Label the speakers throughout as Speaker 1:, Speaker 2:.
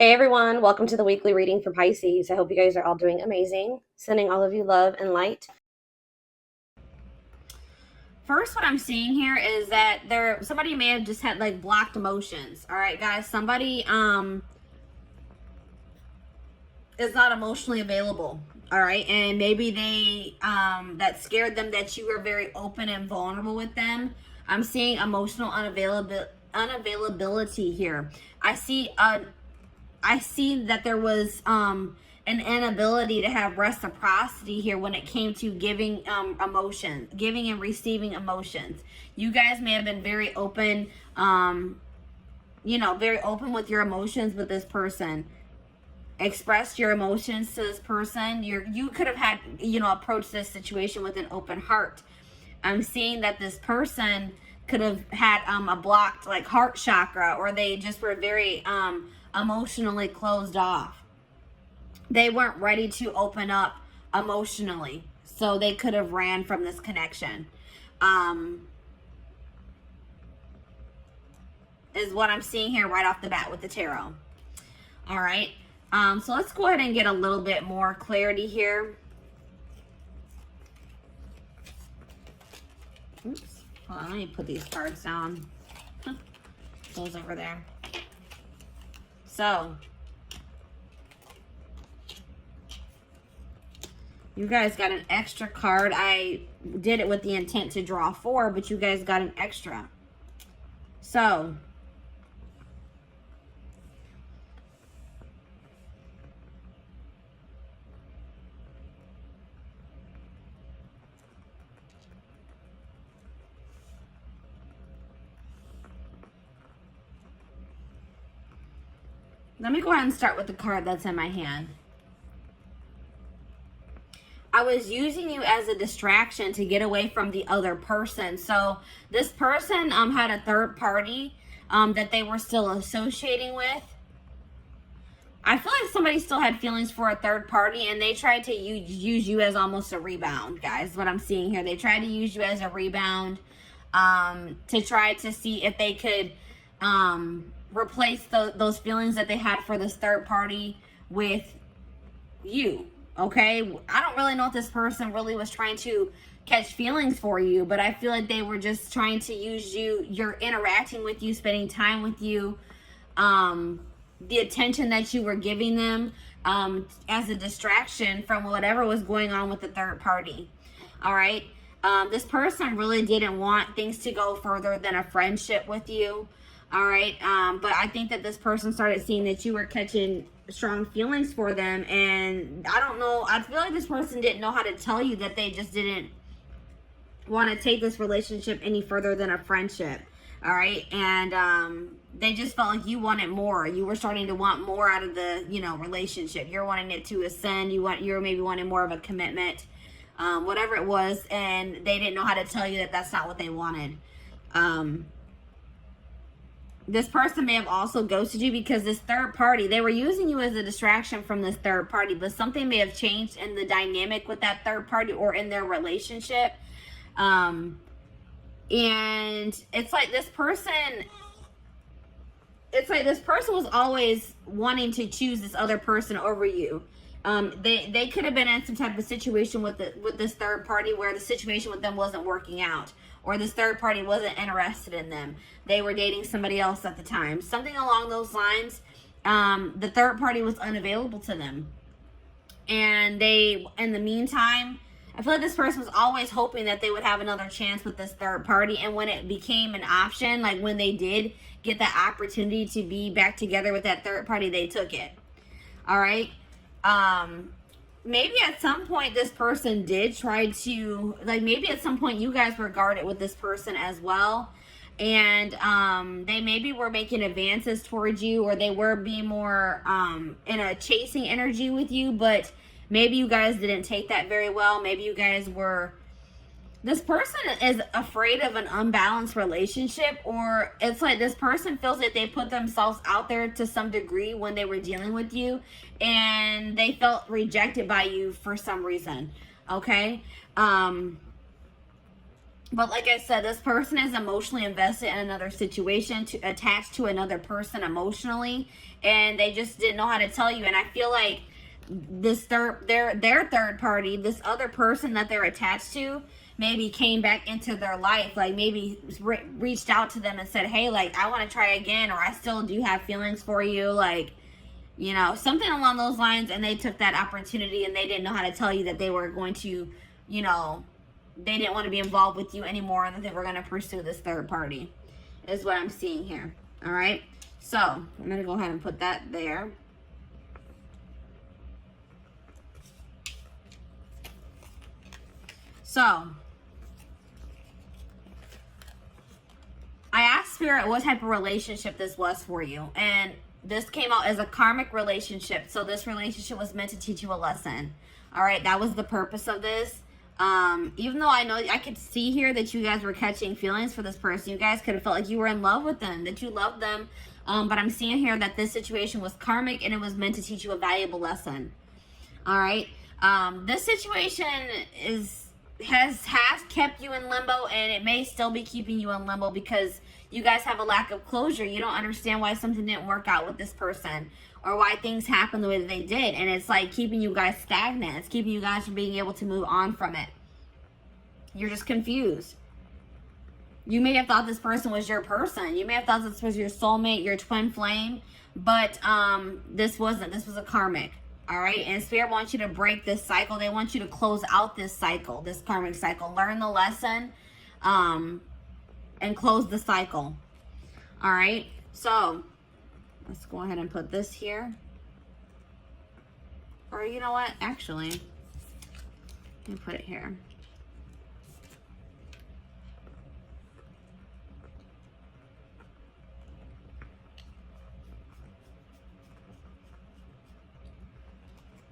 Speaker 1: Hey everyone, welcome to the weekly reading for Pisces. I hope you guys are all doing amazing. Sending all of you love and light. First, what I'm seeing here is that somebody may have just had like blocked emotions. All right, guys, somebody is not emotionally available. All right, and maybe they that scared them that you were very open and vulnerable with them. I'm seeing emotional unavailability here. I see that there was an inability to have reciprocity here when it came to giving emotions, giving and receiving emotions. You guys may have been very open, very open with your emotions with this person. Expressed your emotions to this person. You could have had, approached this situation with an open heart. I'm seeing that this person could have had a blocked like heart chakra, or they just were very emotionally closed off. They weren't ready to open up emotionally, so they could have ran from this connection. Is what I'm seeing here right off the bat with the tarot. All right. So let's go ahead and get a little bit more clarity here. Oops. Hold on, let me put these cards down. Those over there. So, you guys got an extra card. I did it with the intent to draw 4, but you guys got an extra. So, let me go ahead and start with the card that's in my hand. I was using you as a distraction to get away from the other person. So this person had a third party that they were still associating with. I feel like somebody still had feelings for a third party, and they tried to use you as almost a rebound, guys. What I'm seeing here, they tried to use you as a rebound to try to see if they could replace those feelings that they had for this third party with you. Okay, I don't really know if this person really was trying to catch feelings for you, but I feel like they were just trying to use you. You're interacting with you, spending time with you, the attention that you were giving them as a distraction from whatever was going on with the third party. All right, this person really didn't want things to go further than a friendship with you. All right, but I think that this person started seeing that you were catching strong feelings for them, and I don't know, I feel like this person didn't know how to tell you that they just didn't want to take this relationship any further than a friendship. All right, and they just felt like you wanted more. You were starting to want more out of the relationship. You're wanting it to ascend. You're maybe wanting more of a commitment, whatever it was, and they didn't know how to tell you that that's not what they wanted. This person may have also ghosted you because this third party, they were using you as a distraction from this third party, but something may have changed in the dynamic with that third party or in their relationship. And it's like this person was always wanting to choose this other person over you. They could have been in some type of situation with this third party where the situation with them wasn't working out, or this third party wasn't interested in them. They were dating somebody else at the time. Something along those lines. The third party was unavailable to them. And they, in the meantime, I feel like this person was always hoping that they would have another chance with this third party. And when it became an option, like when they did get that opportunity to be back together with that third party, they took it. All right. Maybe at some point this person did try to, like, maybe at some point you guys were guarded with this person as well, and they maybe were making advances towards you, or they were being more in a chasing energy with you, but maybe you guys didn't take that very well. Maybe you guys were, this person is afraid of an unbalanced relationship, or it's like this person feels that they put themselves out there to some degree when they were dealing with you, and they felt rejected by you for some reason. Okay. But like I said, this person is emotionally invested in another situation, attached to another person emotionally, and they just didn't know how to tell you. And I feel like this their third party, this other person that they're attached to, maybe came back into their life, like maybe reached out to them and said, hey, like, I want to try again, or I still do have feelings for you, like, you know, something along those lines. And they took that opportunity and they didn't know how to tell you that they were going to, you know, they didn't want to be involved with you anymore, and that they were going to pursue this third party, is what I'm seeing here. All right. So I'm going to go ahead and put that there. So I asked Spirit what type of relationship this was for you, and this came out as a karmic relationship. So this relationship was meant to teach you a lesson. All right, that was the purpose of this. Even though I know I could see here that you guys were catching feelings for this person, you guys could have felt like you were in love with them, that you loved them. But I'm seeing here that this situation was karmic and it was meant to teach you a valuable lesson. All right. This situation has kept you in limbo, and it may still be keeping you in limbo because you guys have a lack of closure. You don't understand why something didn't work out with this person, or why things happened the way that they did. And it's like keeping you guys stagnant. It's keeping you guys from being able to move on from it. You're just confused. You may have thought this person was your person. You may have thought this was your soulmate, your twin flame, but this wasn't. This was a karmic. All right. And Spirit wants you to break this cycle. They want you to close out this cycle, this karmic cycle. Learn the lesson and close the cycle. All right. So let's go ahead and put this here. Or you know what? Actually, let me put it here.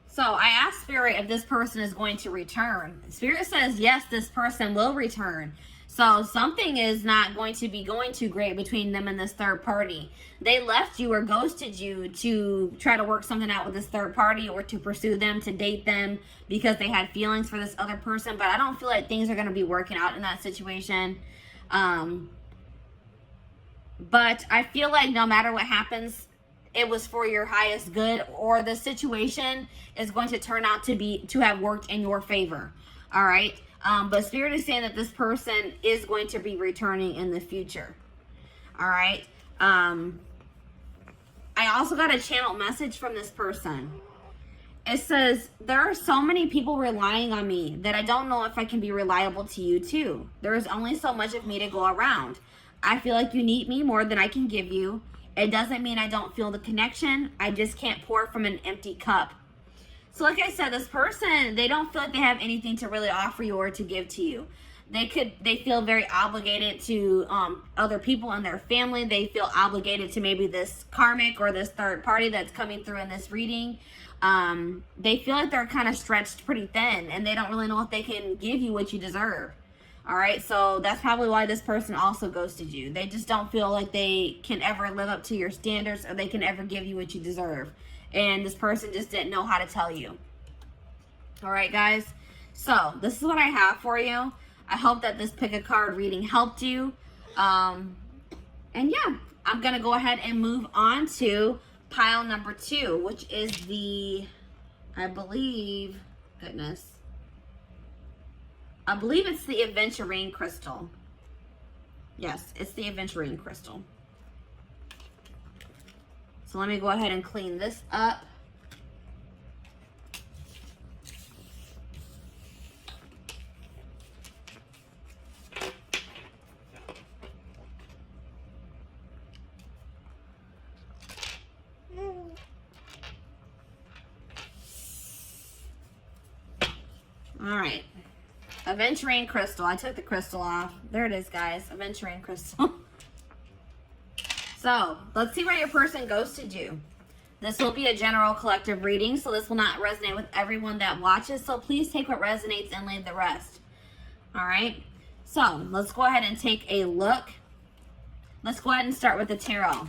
Speaker 1: So I asked Spirit if this person is going to return. Spirit says, yes, this person will return. So something is not going to be going too great between them and this third party. They left you or ghosted you to try to work something out with this third party, or to pursue them, to date them, because they had feelings for this other person. But I don't feel like things are going to be working out in that situation. But I feel like no matter what happens, it was for your highest good, or the situation is going to turn out to have worked in your favor. All right. But Spirit is saying that this person is going to be returning in the future. All right. I also got a channel message from this person. It says, there are so many people relying on me that I don't know if I can be reliable to you too. There is only so much of me to go around. I feel like you need me more than I can give you. It doesn't mean I don't feel the connection. I just can't pour from an empty cup. So like I said, this person, they don't feel like they have anything to really offer you or to give to you. They feel very obligated to other people in their family. They feel obligated to maybe this karmic or this third party that's coming through in this reading. They feel like they're kind of stretched pretty thin, and they don't really know if they can give you what you deserve. All right, so that's probably why this person also ghosted you. They just don't feel like they can ever live up to your standards, or they can ever give you what you deserve. And this person just didn't know how to tell you. All right, guys. So this is what I have for you. I hope that this pick a card reading helped you. And yeah, I'm going to go ahead and move on to pile number 2, which is the, I believe it's the aventurine crystal. Yes, it's the aventurine crystal. So let me go ahead and clean this up. All right. Aventurine crystal. I took the crystal off. There it is, guys. Aventurine crystal. So, let's see where your person ghosted you. This will be a general collective reading, so this will not resonate with everyone that watches. So, please take what resonates and leave the rest. All right? So, let's go ahead and take a look. Let's go ahead and start with the tarot.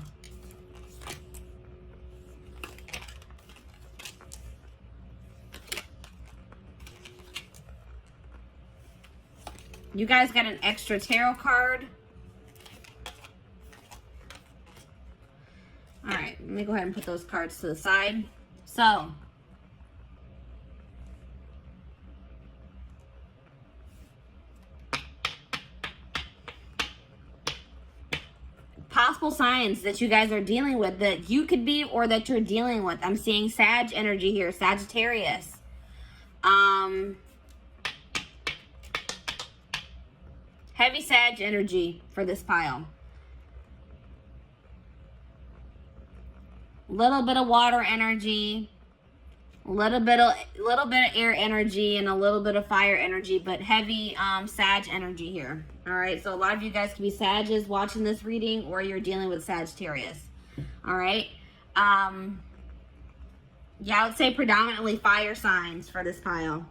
Speaker 1: You guys got an extra tarot card. All right, let me go ahead and put those cards to the side. So, possible signs that you guys are dealing with, that you could be or that you're dealing with. I'm seeing Sag energy here, Sagittarius. Heavy Sag energy for this pile. Little bit of water energy, little bit of air energy, and a little bit of fire energy, but heavy Sag energy here. All right, so a lot of you guys could be Sages watching this reading, or you're dealing with Sagittarius. All right. Yeah, I would say predominantly fire signs for this pile.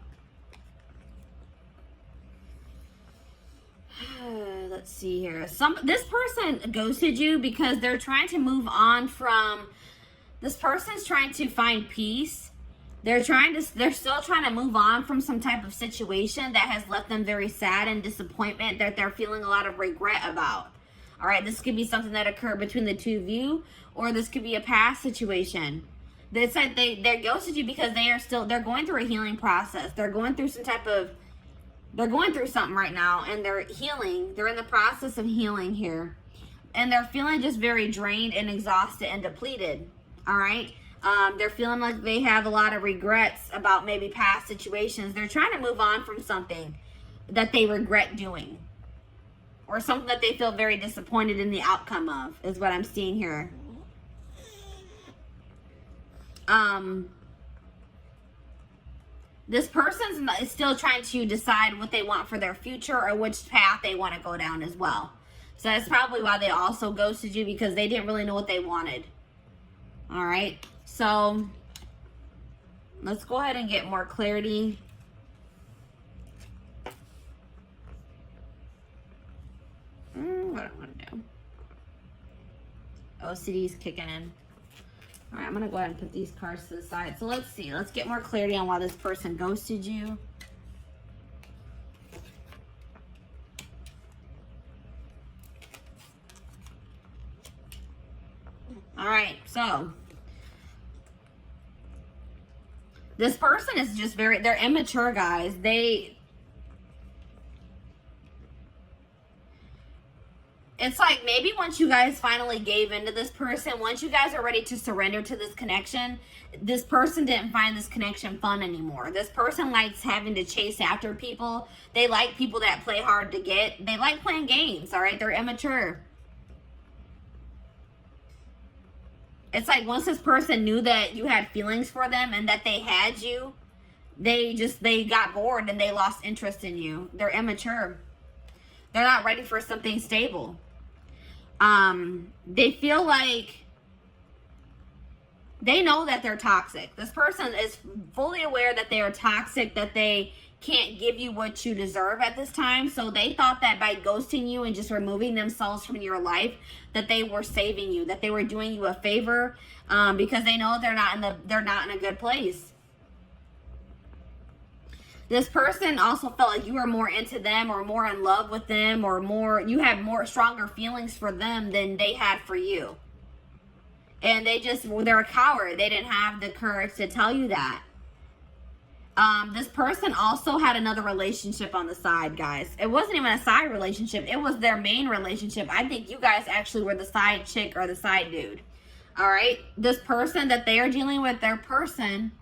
Speaker 1: Let's see here. This person ghosted you because they're trying to move on from. This person's trying to find peace. They're still trying to move on from some type of situation that has left them very sad and disappointment, that they're feeling a lot of regret about. All right, this could be something that occurred between the two of you, or this could be a past situation. They said they ghosted you because they're going through a healing process. They're going through they're going through something right now, and they're healing. They're in the process of healing here. And they're feeling just very drained and exhausted and depleted. All right. They're feeling like they have a lot of regrets about maybe past situations. They're trying to move on from something that they regret doing, or something that they feel very disappointed in the outcome of, is what I'm seeing here. This person is still trying to decide what they want for their future, or which path they want to go down as well. So that's probably why they also ghosted you, because they didn't really know what they wanted. All right. So let's go ahead and get more clarity. What do I want to do? OCD is kicking in. All right, I'm going to go ahead and put these cards to the side. So let's see. Let's get more clarity on why this person ghosted you. All right, so this person is just they're immature, guys. It's like maybe once you guys finally gave into this person, once you guys are ready to surrender to this connection, this person didn't find this connection fun anymore. This person likes having to chase after people. They like people that play hard to get. They like playing games, all right? They're immature. It's like once this person knew that you had feelings for them and that they had you, they got bored and they lost interest in you. They're immature. They're not ready for something stable. They feel like they know that they're toxic. This person is fully aware that they are toxic, that they can't give you what you deserve at this time. So they thought that by ghosting you and just removing themselves from your life, that they were saving you, that they were doing you a favor, because they know they're not in a good place. This person also felt like you were more into them, or more in love with them, or you had more stronger feelings for them than they had for you. And they're a coward. They didn't have the courage to tell you that. This person also had another relationship on the side, guys. It wasn't even a side relationship. It was their main relationship. I think you guys actually were the side chick or the side dude. All right. This person that they are dealing with, their person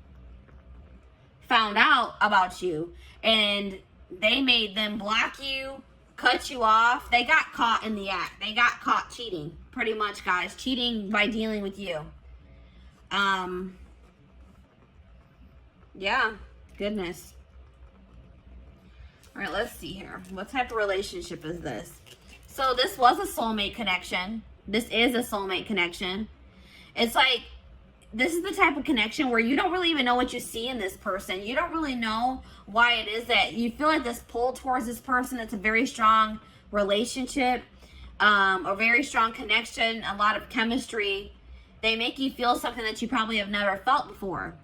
Speaker 1: found out about you, and they made them block you, cut you off. They got caught in the act. They got caught cheating, pretty much, guys. Cheating by dealing with you. Yeah. Goodness. All right, let's see here. What type of relationship is this? So this was a soulmate connection. This is a soulmate connection. It's like, this is the type of connection where you don't really even know what you see in this person. You don't really know why it is that you feel like this pull towards this person. It's a very strong relationship, a very strong connection, a lot of chemistry. They make you feel something that you probably have never felt before.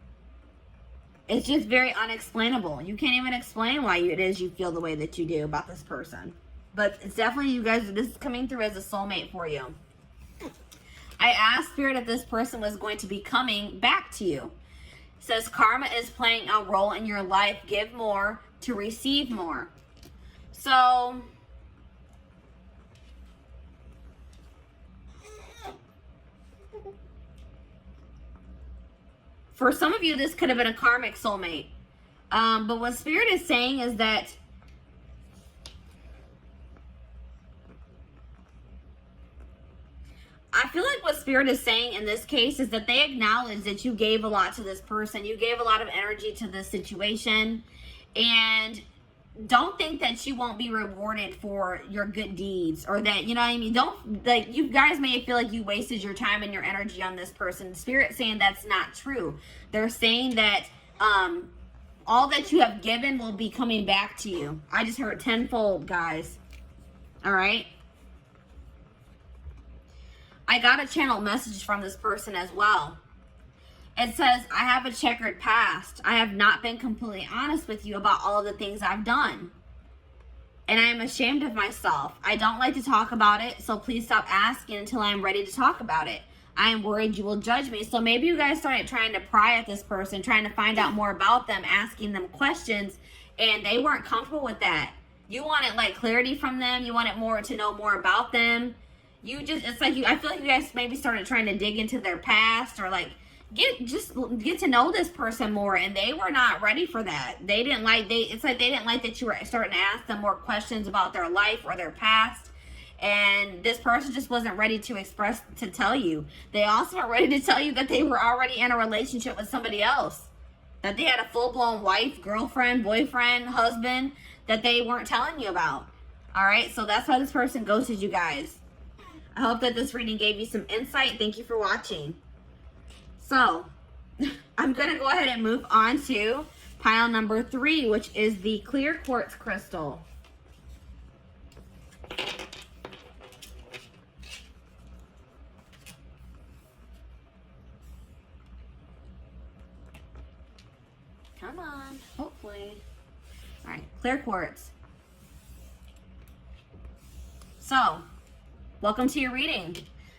Speaker 1: It's just very unexplainable. You can't even explain why it is you feel the way that you do about this person. But it's definitely, you guys, this is coming through as a soulmate for you. I asked Spirit if this person was going to be coming back to you. It says karma is playing a role in your life. Give more to receive more. So for some of you, this could have been a karmic soulmate. But what Spirit is saying is that I feel like what Spirit is saying in this case is that they acknowledge that you gave a lot to this person. You gave a lot of energy to this situation. And don't think that you won't be rewarded for your good deeds, or that, you know what I mean? Don't, like, you guys may feel like you wasted your time and your energy on this person. Spirit saying that's not true. They're saying that all that you have given will be coming back to you. I just heard tenfold, guys. All right. I got a channel message from this person as well. It says, I have a checkered past. I have not been completely honest with you about all of the things I've done. And I am ashamed of myself. I don't like to talk about it, so please stop asking until I am ready to talk about it. I am worried you will judge me. So maybe you guys started trying to pry at this person, trying to find out more about them, asking them questions, and they weren't comfortable with that. You wanted like clarity from them. You wanted more to know more about them. You just, it's like I feel like you guys maybe started trying to dig into their past, or like get to know this person more, and they were not ready for that. They didn't like, it's like they didn't like that you were starting to ask them more questions about their life or their past, and this person just wasn't ready to tell you. They also weren't ready to tell you that they were already in a relationship with somebody else, that they had a full-blown wife, girlfriend, boyfriend, husband that they weren't telling you about. All right, so that's why this person ghosted you guys. I hope that this reading gave you some insight. Thank you for watching. So, I'm going to go ahead and move on to pile number 3, which is the clear quartz crystal. Come on, hopefully. All right, clear quartz. So, welcome to your reading.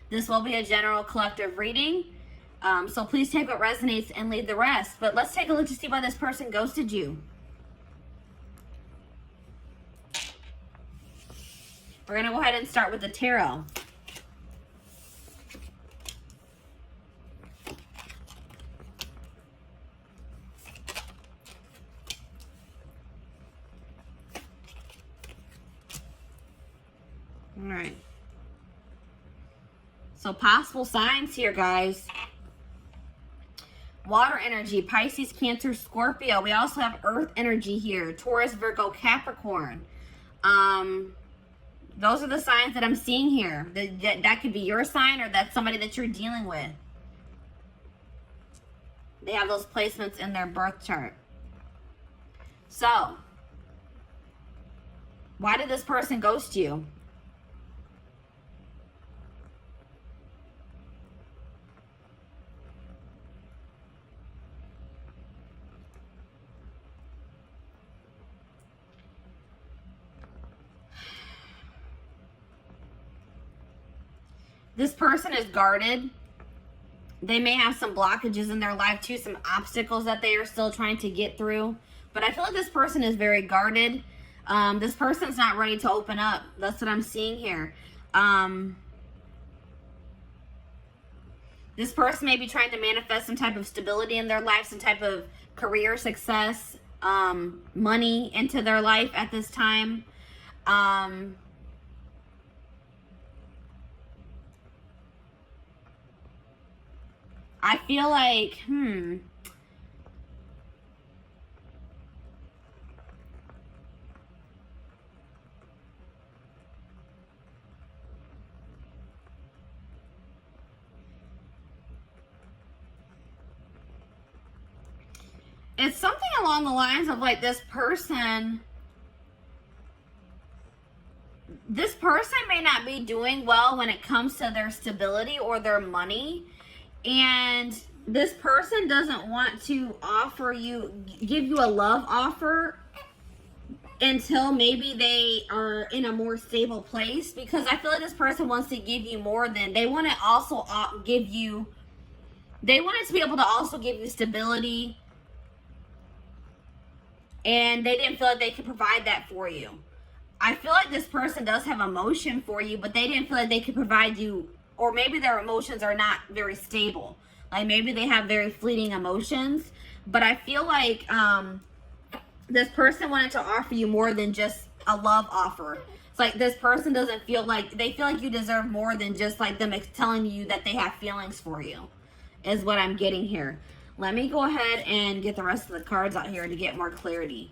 Speaker 1: This will be a general collective reading. So please take what resonates and leave the rest. But let's take a look to see why this person ghosted you. We're going to go ahead and start with the tarot. All right. So possible signs here, guys. Water energy, Pisces, Cancer, Scorpio. We also have earth energy here. Taurus, Virgo, Capricorn. Those are the signs that I'm seeing here. That could be your sign, or that's somebody that you're dealing with. They have those placements in their birth chart. So, why did this person ghost you? This person is guarded. They may have some blockages in their life too, some obstacles that they are still trying to get through. But I feel like this person is very guarded. This person's not ready to open up. That's what I'm seeing here. This person may be trying to manifest some type of stability in their life, some type of career success, money into their life at this time. I feel like, it's something along the lines of like this person may not be doing well when it comes to their stability or their money. And this person doesn't want to offer you, give you a love offer until maybe they are in a more stable place, because I feel like this person wants to give you more than, they want to also give you, they wanted to be able to also give you stability, and they didn't feel like they could provide that for you. I feel like this person does have emotion for you, but they didn't feel like they could provide you, or maybe their emotions are not very stable. Like maybe they have very fleeting emotions, but I feel like this person wanted to offer you more than just a love offer. It's like this person doesn't feel like, they feel like you deserve more than just like them telling you that they have feelings for you, is what I'm getting here. Let me go ahead and get the rest of the cards out here to get more clarity.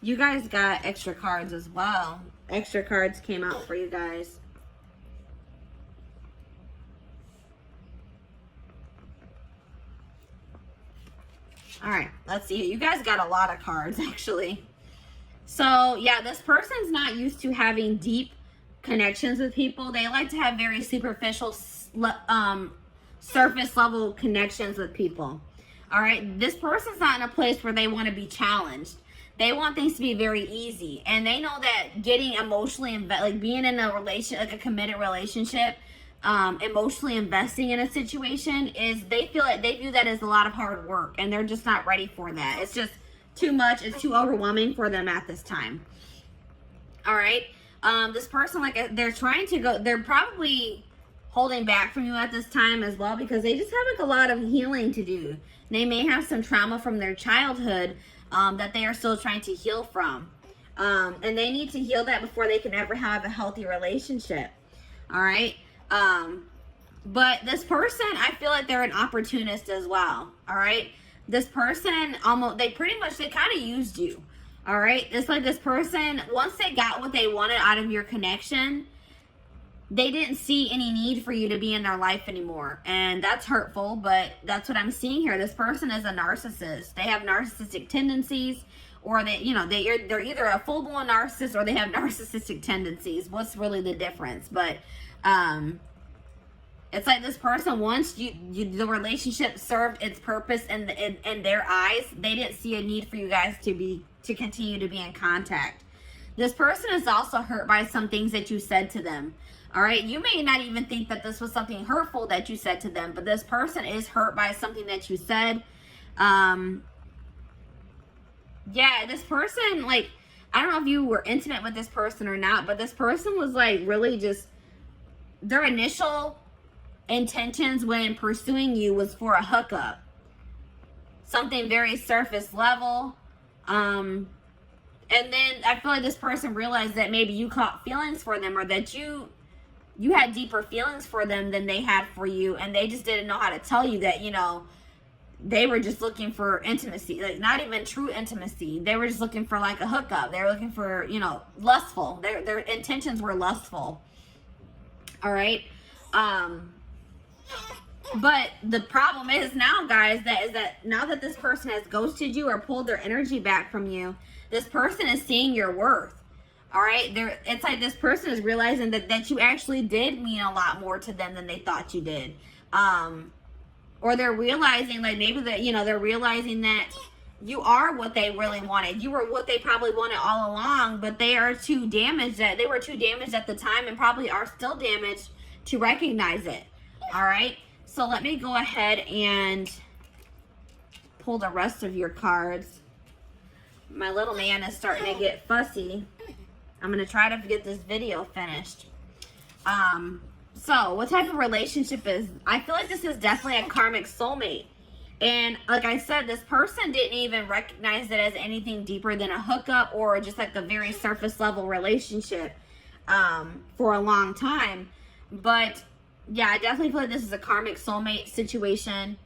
Speaker 1: You guys got extra cards as well. Extra cards came out for you guys. All right, let's see. You guys got a lot of cards, actually. So, yeah, this person's not used to having deep connections with people. They like to have very superficial, surface level connections with people. All right, this person's not in a place where they want to be challenged. They want things to be very easy, and they know that getting emotionally like being in a relation, like a committed relationship, emotionally investing in a situation is, they feel like they view that as a lot of hard work, and they're just not ready for that. It's just too much. It's too overwhelming for them at this time. All right, this person, like, they're trying to go, they're probably holding back from you at this time as well, because they just have like a lot of healing to do. They may have some trauma from their childhood that they are still trying to heal from. And they need to heal that before they can ever have a healthy relationship. All right. But this person, I feel like they're an opportunist as well. All right. This person they kind of used you. All right. It's like this person, once they got what they wanted out of your connection, they didn't see any need for you to be in their life anymore. And that's hurtful, but that's what I'm seeing here. This person is a narcissist. They have narcissistic tendencies, or they're either a full-blown narcissist or they have narcissistic tendencies. What's really the difference? But it's like this person, once the relationship served its purpose in their eyes, they didn't see a need for you guys to continue to be in contact. This person is also hurt by some things that you said to them. All right, you may not even think that this was something hurtful that you said to them, but this person is hurt by something that you said. Yeah, this person, like, I don't know if you were intimate with this person or not, but this person was like really just, their initial intentions when pursuing you was for a hookup. Something very surface level. And then I feel like this person realized that maybe you caught feelings for them, or that you had deeper feelings for them than they had for you, and they just didn't know how to tell you that, they were just looking for intimacy, like not even true intimacy. They were just looking for like a hookup. They were looking for, lustful. Their intentions were lustful. All right. But the problem is now, guys, that now that this person has ghosted you or pulled their energy back from you, this person is seeing your worth. All right, it's like this person is realizing that you actually did mean a lot more to them than they thought you did. Or they're realizing, like, maybe that, they're realizing that you are what they really wanted. You were what they probably wanted all along, but they were too damaged at the time, and probably are still damaged to recognize it. All right, so let me go ahead and pull the rest of your cards. My little man is starting to get fussy. I'm going to try to get this video finished. So what type of relationship is, I feel like this is definitely a karmic soulmate. And like I said, this person didn't even recognize it as anything deeper than a hookup or just like a very surface level relationship for a long time. But yeah, I definitely feel like this is a karmic soulmate situation.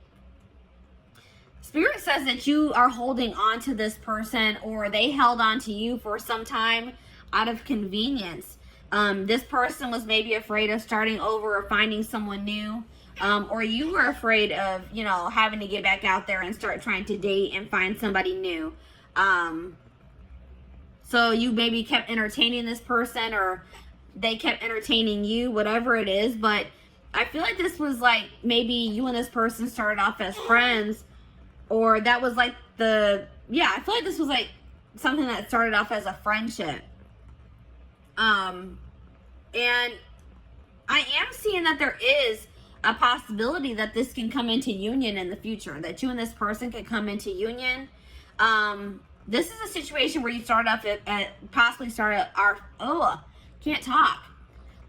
Speaker 1: Spirit says that you are holding on to this person, or they held on to you for some time out of convenience. This person was maybe afraid of starting over or finding someone new, or you were afraid of, having to get back out there and start trying to date and find somebody new. So you maybe kept entertaining this person, or they kept entertaining you, whatever it is. But I feel like this was like maybe you and this person started off as friends, or that was like yeah, I feel like this was like something that started off as a friendship. And I am seeing that there is a possibility that this can come into union in the future, that you and this person could come into union. This is a situation where you started off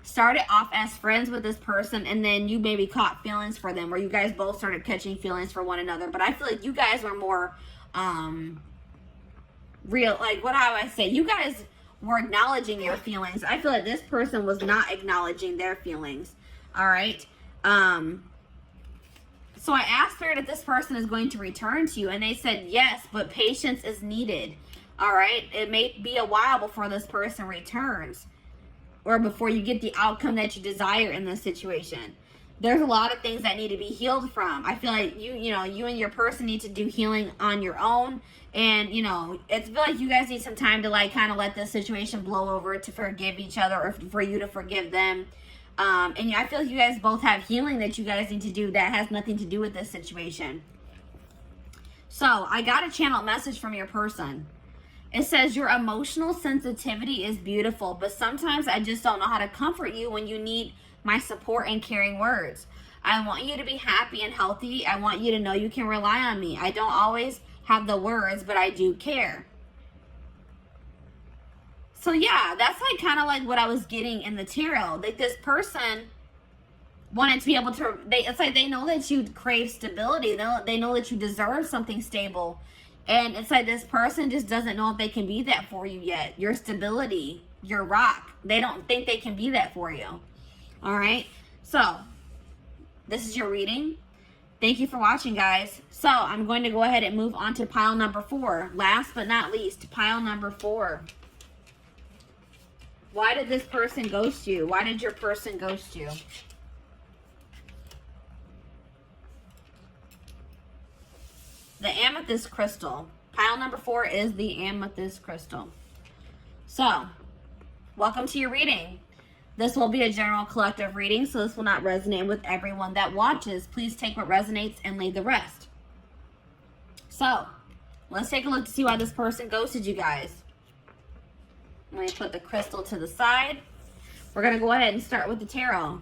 Speaker 1: started off as friends with this person, and then you maybe caught feelings for them, or you guys both started catching feelings for one another. But I feel like you guys were more real, like, how I say, you guys were acknowledging your feelings. I feel like this person was not acknowledging their feelings. All right. So I asked Spirit if this person is going to return to you, and they said yes, but patience is needed. All right. It may be a while before this person returns, or before you get the outcome that you desire in this situation. There's a lot of things that need to be healed from. I feel like you and your person need to do healing on your own. And, I feel like you guys need some time to, like, kind of let this situation blow over, to forgive each other, or for you to forgive them. And I feel like you guys both have healing that you guys need to do that has nothing to do with this situation. So, I got a channel message from your person. It says, your emotional sensitivity is beautiful, but sometimes I just don't know how to comfort you when you need my support and caring words. I want you to be happy and healthy. I want you to know you can rely on me. I don't always have the words, but I do care. So yeah, that's like kind of like what I was getting in the tarot. Like, this person wanted to be able to, it's like they know that you crave stability. They know that you deserve something stable. And it's like this person just doesn't know if they can be that for you yet. Your stability, your rock. They don't think they can be that for you. All right. So this is your reading. Thank you for watching, guys. So I'm going to go ahead and move on to pile number 4. Last but not least, pile number 4. Why did this person ghost you? Why did your person ghost you? The amethyst crystal. Pile number 4 is the amethyst crystal. So, welcome to your reading. This will be a general collective reading, so this will not resonate with everyone that watches. Please take what resonates and leave the rest. So, let's take a look to see why this person ghosted you guys. Let me put the crystal to the side. We're going to go ahead and start with the tarot.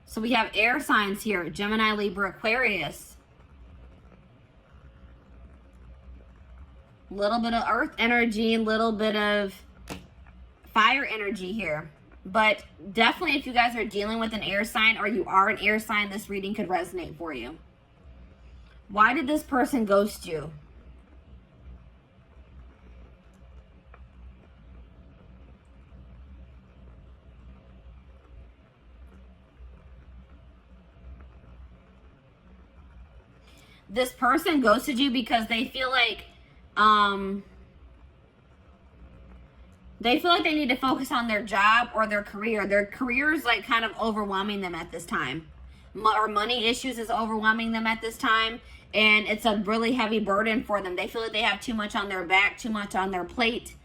Speaker 1: So we have air signs here: Gemini, Libra, Aquarius. A little bit of earth energy, a little bit of fire energy here. But definitely, if you guys are dealing with an air sign, or you are an air sign, this reading could resonate for you. Why did this person ghost you? This person ghosted you because they feel like they need to focus on their job or their career. Their career is like kind of overwhelming them at this time. Or money issues is overwhelming them at this time. And it's a really heavy burden for them. They feel like they have too much on their back, too much on their plate.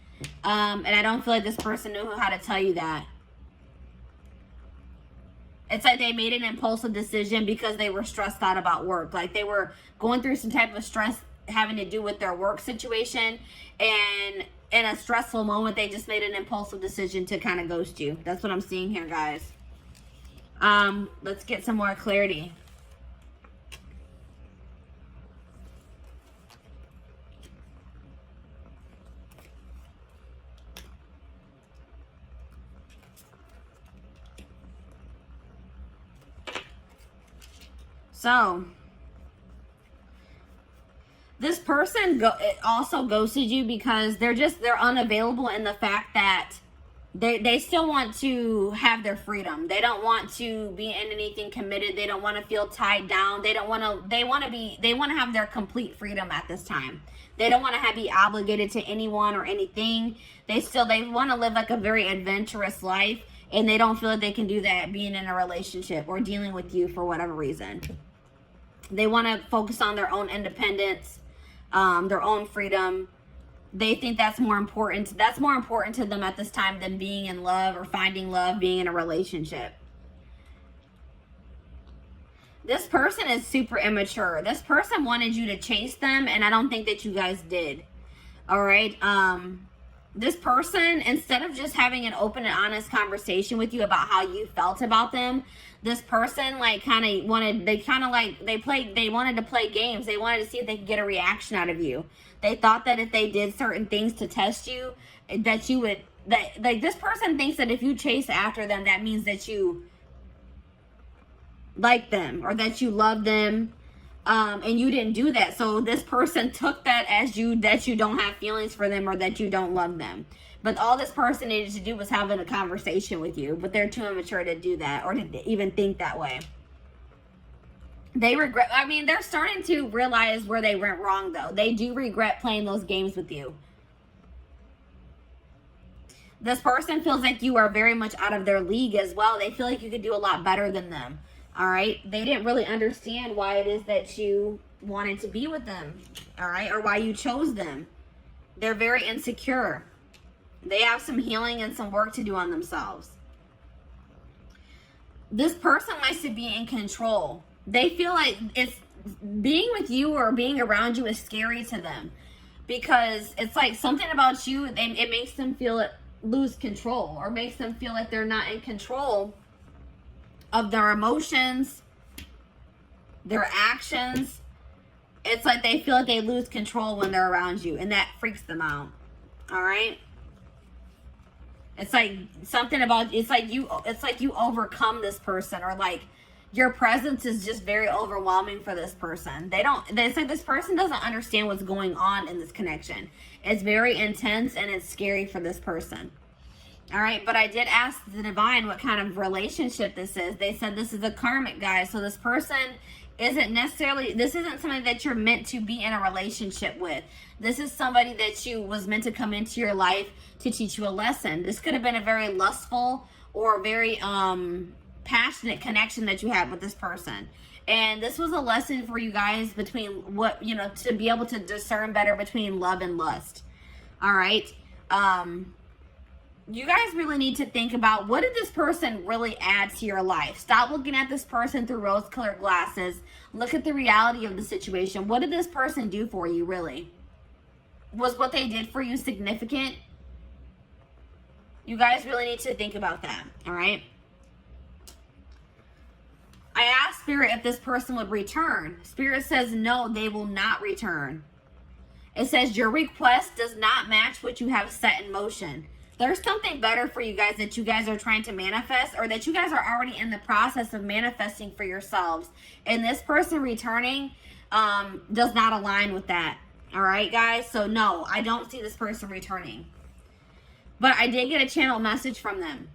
Speaker 1: And I don't feel like this person knew how to tell you that. It's like they made an impulsive decision because they were stressed out about work. Like they were going through some type of stress having to do with their work situation. And in a stressful moment, they just made an impulsive decision to kind of ghost you. That's what I'm seeing here, guys. Let's get some more clarity. So, This person also ghosted you because they're unavailable in the fact that they still want to have their freedom. They don't want to be in anything committed. They don't want to feel tied down. They want to have their complete freedom at this time. They don't want to be obligated to anyone or anything. They want to live like a very adventurous life, and they don't feel like they can do that being in a relationship or dealing with you for whatever reason. They want to focus on their own independence, their own freedom. They think that's more important. That's more important to them at this time than being in love or finding love, being in a relationship. This person is super immature. This person wanted you to chase them, and I don't think that you guys did. All right. This person, instead of just having an open and honest conversation with you about how you felt about them, this person like they wanted to play games. They wanted to see if they could get a reaction out of you. They thought that if they did certain things to test you, that you would, this person thinks that if you chase after them, that means that you like them or that you love them. And you didn't do that. So this person took that as that you don't have feelings for them or that you don't love them. But all this person needed to do was having a conversation with you. But they're too immature to do that or to even think that way. They regret, they're starting to realize where they went wrong though. They do regret playing those games with you. This person feels like you are very much out of their league as well. They feel like you could do a lot better than them. All right. They didn't really understand why it is that you wanted to be with them. All right. Or why you chose them. They're very insecure. They have some healing and some work to do on themselves. This person likes to be in control. They feel like it's being with you or being around you is scary to them because it's like something about you. It makes them lose control or makes them feel like they're not in control of their emotions, their actions. It's like they feel like they lose control when they're around you, and that freaks them out. All right. It's like something about, it's like you overcome this person, or like your presence is just very overwhelming for this person. It's like this person doesn't understand what's going on in this connection. It's very intense and it's scary for this person. All right, but I did ask the divine what kind of relationship this is. They said this is a karmic, guys. So this person this isn't somebody that you're meant to be in a relationship with. This is somebody that was meant to come into your life to teach you a lesson. This could have been a very lustful or very passionate connection that you had with this person. And this was a lesson for you guys between to be able to discern better between love and lust. All right. You guys really need to think about, what did this person really add to your life? Stop looking at this person through rose-colored glasses. Look at the reality of the situation. What did this person do for you, really? Was what they did for you significant? You guys really need to think about that, all right? I asked Spirit if this person would return. Spirit says no, they will not return. It says your request does not match what you have set in motion. There's something better for you guys that you guys are trying to manifest, or that you guys are already in the process of manifesting for yourselves. And this person returning does not align with that. All right, guys? So no, I don't see this person returning. But I did get a channel message from them.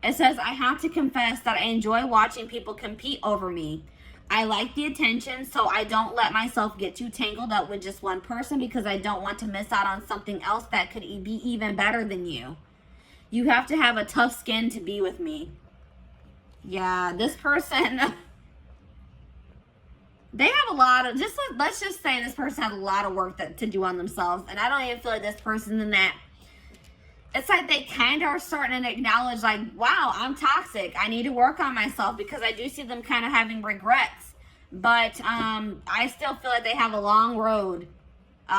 Speaker 1: It says, I have to confess that I enjoy watching people compete over me. I like the attention, so I don't let myself get too tangled up with just one person because I don't want to miss out on something else that could be even better than you. You have to have a tough skin to be with me. Yeah, this person, they have a lot of, let's just say this person has a lot of work to do on themselves. And I don't even feel like this person in that. It's like they kind of are starting to acknowledge, like, wow, I'm toxic. I need to work on myself, because I do see them kind of having regrets. But I still feel like they have a long road. They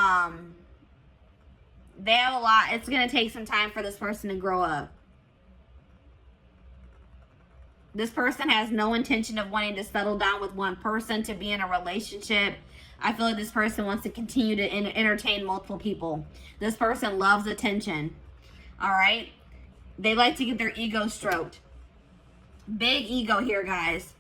Speaker 1: have a lot. It's going to take some time for this person to grow up. This person has no intention of wanting to settle down with one person, to be in a relationship. I feel like this person wants to continue to entertain multiple people. This person loves attention. All right. They like to get their ego stroked. Big ego here, guys.